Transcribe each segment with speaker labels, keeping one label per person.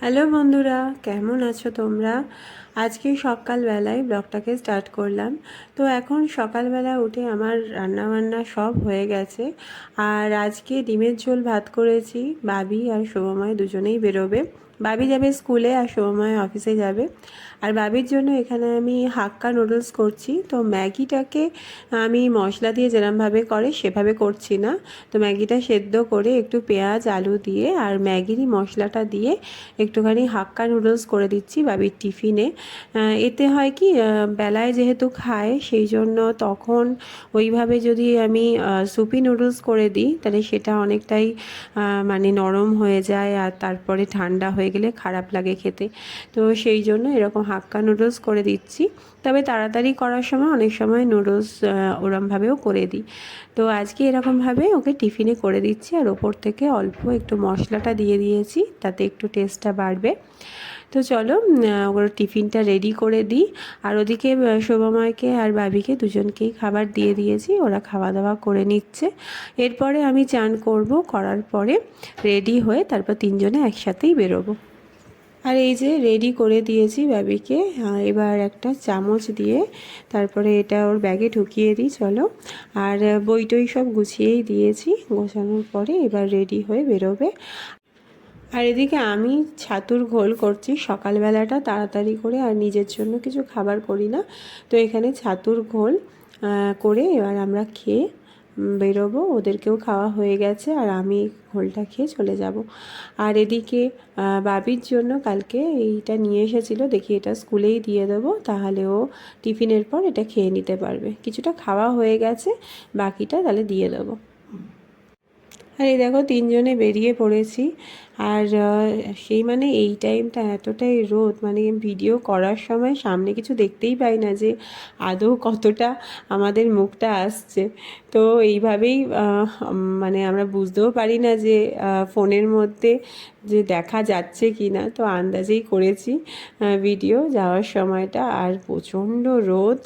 Speaker 1: Hello বন্ধুরা, কেমন আছো তোমরা? আজকে সকালবেলায় ব্লগটাকে স্টার্ট করলাম। তো এখন সকালবেলা উঠে আমার রান্নাবান্না সব হয়ে গেছে। আর আজকে ডিমের ঝোল ভাত করেছি। বাবি আর শুভময় দুজনেই বেরোবে। বাবি যাবে স্কুলে আর শুভময় অফিসে যাবে। আর বাবির জন্য এখানে আমি হাক্কা নুডলস করছি। তো ম্যাগিটাকে আমি মশলা দিয়ে যেরমভাবে করে সেভাবে করছি না। তো ম্যাগিটা সেদ্ধ করে একটু পেঁয়াজ আলু দিয়ে আর ম্যাগিরই মশলাটা দিয়ে একটুখানি হাক্কা নুডলস করে দিচ্ছি বাবির টিফিনে। এতে হয় কি, বেলায় যেহেতু খায় সেই জন্য তখন ওইভাবে যদি আমি সুপি নুডলস করে দিই তাহলে সেটা অনেকটাই মানে নরম হয়ে যায় আর তারপরে ঠান্ডা হয়ে গেলে খারাপ লাগে খেতে। তো সেই জন্য এরকম হাক্কা নুডলস করে দিচ্ছি। তবে তাড়াতাড়ি করার সময় অনেক সময় নুডলস ওরমভাবেও করে দিই। তো আজকে এরকমভাবে ওকে টিফিনে করে দিচ্ছি আর ওপর থেকে অল্প একটু মশলাটা দিয়ে দিয়েছি, তাতে একটু টেস্টটা বাড়বে। তো চলো ওর টিফিনটা রেডি করে দিই। আর ওদিকে শোভাময়কে আর বাবিকে দুজনকেই খাবার দিয়ে দিয়েছি, ওরা খাওয়া দাওয়া করে নিচ্ছে। এরপরে আমি চান করব, করার পরে রেডি হয়ে তারপর তিনজনে একসাথেই বেরোবো। আর এই যে রেডি করে দিয়েছি বাবিকে। এবার একটা চামচ দিয়ে তারপরে এটা ওর ব্যাগে ঢুকিয়ে দিই চলো। আর বই টই সব গুছিয়েই দিয়েছি, গোছানোর পরে এবার রেডি হয়ে বেরোবে। আর এদিকে আমি ছাতুর ঘোল করছি সকালবেলাটা তাড়াতাড়ি করে, আর নিজের জন্য কিছু খাবার করি না। তো এখানে ছাতুর ঘোল করে এবার আমরা খেয়ে বেরোবো। ওদেরকেও খাওয়া হয়ে গেছে আর আমি ঘোলটা খেয়ে চলে যাব। আর এদিকে বাবির জন্য কালকে এইটা নিয়ে এসেছিলো, দেখি এটা স্কুলেই দিয়ে দেবো, তাহলে ও টিফিনের পর এটা খেয়ে নিতে পারবে। কিছুটা খাওয়া হয়ে গেছে, বাকিটা তাহলে দিয়ে দেবো। আর এই দেখো তিনজনে বেরিয়ে পড়েছি। আর সেই মানে এই টাইমটা এতটাই রোদ, মানে ভিডিও করার সময় সামনে কিছু দেখতেই পাই না যে আদৌ কতটা আমাদের মুখটা আসছে। তো এইভাবেই মানে আমরা বুঝতেও পারি না যে ফোনের মধ্যে যে দেখা যাচ্ছে কি না। তো আন্দাজেই করেছি ভিডিও যাওয়ার সময়টা। আর প্রচণ্ড রোদ,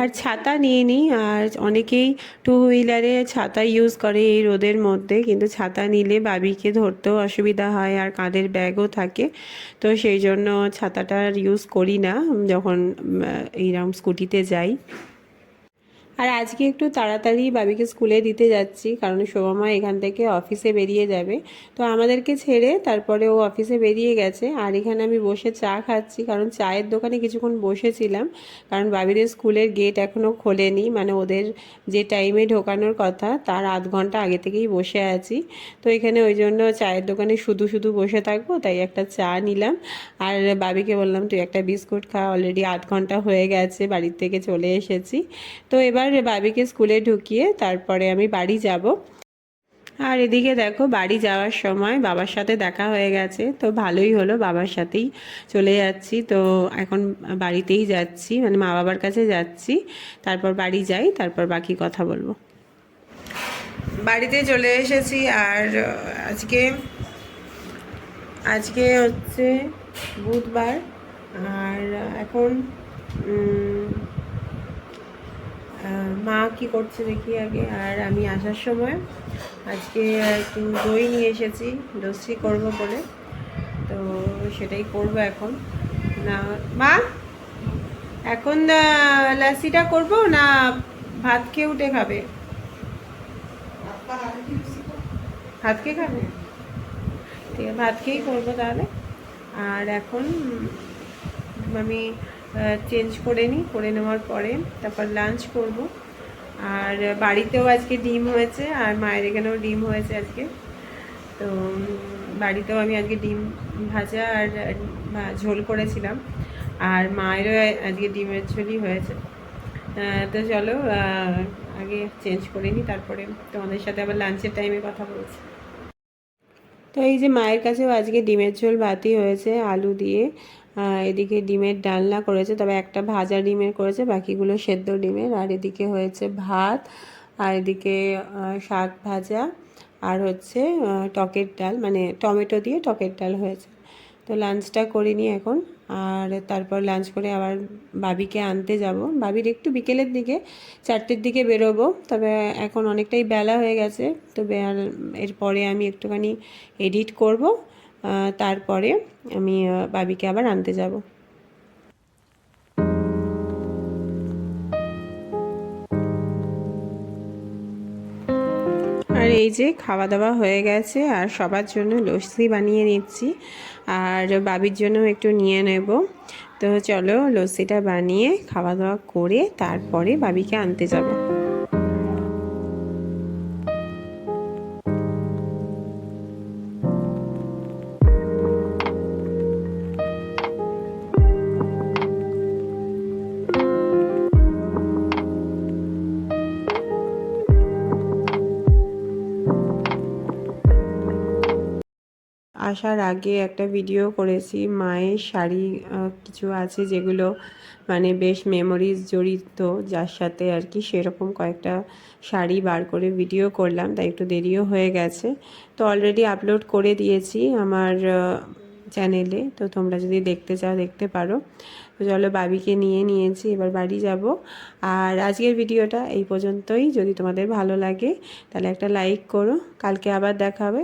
Speaker 1: আর ছাতা নিয়ে নিই। আর অনেকেই টু হুইলারে ছাতা ইউজ করে এই রোদের মধ্যে, কিন্তু ছাতা নিলে বাবিকে ধরতেও অসুবিধা হয় আর কাঁধের ব্যাগও থাকে। তো সেই জন্য ছাতাটা ইউজ করি না যখন এইরকম স্কুটিতে যাই। আর আজকে একটু তাড়াতাড়ি বাবিকে স্কুলে দিতে যাচ্ছি, কারণ শোভামা এখান থেকে অফিসে বেরিয়ে যাবে। তো আমাদেরকে ছেড়ে তারপরে ও অফিসে বেরিয়ে গেছে। আর এখানে আমি বসে চা খাচ্ছি, কারণ চায়ের দোকানে কিছুক্ষণ বসেছিলাম, কারণ বাবিদের স্কুলের গেট এখনও খোলেনি, মানে ওদের যে টাইমে ঢোকানোর কথা তার আধ ঘন্টা আগে থেকেই বসে আছি। তো এখানে ওই জন্য চায়ের দোকানে শুধু শুধু বসে থাকবো, তাই একটা চা নিলাম। আর বাবিকে বললাম তুই একটা বিস্কুট খা, অলরেডি আধ ঘন্টা হয়ে গেছে বাড়ির থেকে চলে এসেছি। তো এবার বাবিকে স্কুলে ঢুকিয়ে তারপরে আমি বাড়ি যাব। আর এদিকে দেখো বাড়ি যাওয়ার সময় বাবার সাথে দেখা হয়ে গেছে, তো ভালোই হলো, বাবার সাথেই চলে যাচ্ছি। তো এখন বাড়িতেই যাচ্ছি, মানে মা বাবার কাছে যাচ্ছি, তারপর বাড়ি যাই, তারপর বাকি কথা বলবো। বাড়িতে চলে এসেছি। আর আজকে আজকে হচ্ছে বুধবার। আর এখন মা কি করছে দেখি আগে। আর আমি আসার সময় আজকে একটু দই নিয়ে এসেছি, লস্যি করব বলে। তো সেটাই করব এখন। না মা, এখন লস্যিটা করব না ভাত খেয়ে উঠে খাবে? ভাত খেয়ে খাবে? ঠিক আছে, ভাত খেয়েই করবো তাহলে। আর এখন আমি চেঞ্জ করে নিই, করে নেওয়ার পরে তারপর লাঞ্চ করব। আর বাড়িতেও আজকে ডিম হয়েছে আর মায়ের এখানেও ডিম হয়েছে আজকে। তো বাড়িতেও আমি আজকে ডিম ভাজা আর ঝোল করেছিলাম, আর মায়েরও আজকে ডিমের ঝোলই হয়েছে। তো চলো আগে চেঞ্জ করে নিই, তারপরে তোমাদের সাথে আবার লাঞ্চের টাইমে কথা বলছি। তো এই যে মায়ের কাছেও আজকে ডিমের ঝোল ভাতই হয়েছে আলু দিয়ে। এদিকে ডিমের ডালনা করেছে, তবে একটা ভাজা ডিমের করেছে, বাকিগুলো সেদ্ধ ডিমের। আর এদিকে হয়েছে ভাত, আর এদিকে শাক ভাজা, আর হচ্ছে টকের ডাল, মানে টমেটো দিয়ে টকের ডাল হয়েছে। তো লাঞ্চটা করিনি এখন। আর তারপর লাঞ্চ করে আবার বাবিকে আনতে যাব। বাবির একটু বিকেলের দিকে 4টের দিকে বেরোবো, তবে এখন অনেকটাই বেলা হয়ে গেছে। তবে আর এরপরে আমি একটুখানি এডিট করব, তারপরে আমি বাবিকে আবার আনতে যাব। আর এই যে খাওয়া দাওয়া হয়ে গেছে, আর সবার জন্য লস্যি বানিয়ে নিচ্ছি, আর বাবির জন্য একটু নিয়ে নেব। তো চলো লস্যিটা বানিয়ে খাওয়া দাওয়া করে তারপরে বাবিকে আনতে যাব। আসার আগে একটা ভিডিও করেছি, মায়ের শাড়ি কিছু আছে যেগুলো মানে বেশ মেমোরিজ জড়িত যার সাথে আর কি, সেরকম কয়েকটা শাড়ি বার করে ভিডিও করলাম, তাই একটু দেরিও হয়ে গেছে। তো অলরেডি আপলোড করে দিয়েছি আমার চ্যানেলে, তো তোমরা যদি দেখতে চাও দেখতে পারো। তো চলো বাবিকে নিয়ে নিয়েছি, এবার বাড়ি যাব। আর আজকের ভিডিওটা এই পর্যন্তই। যদি তোমাদের ভালো লাগে তাহলে একটা লাইক করো। কালকে আবার দেখা হবে।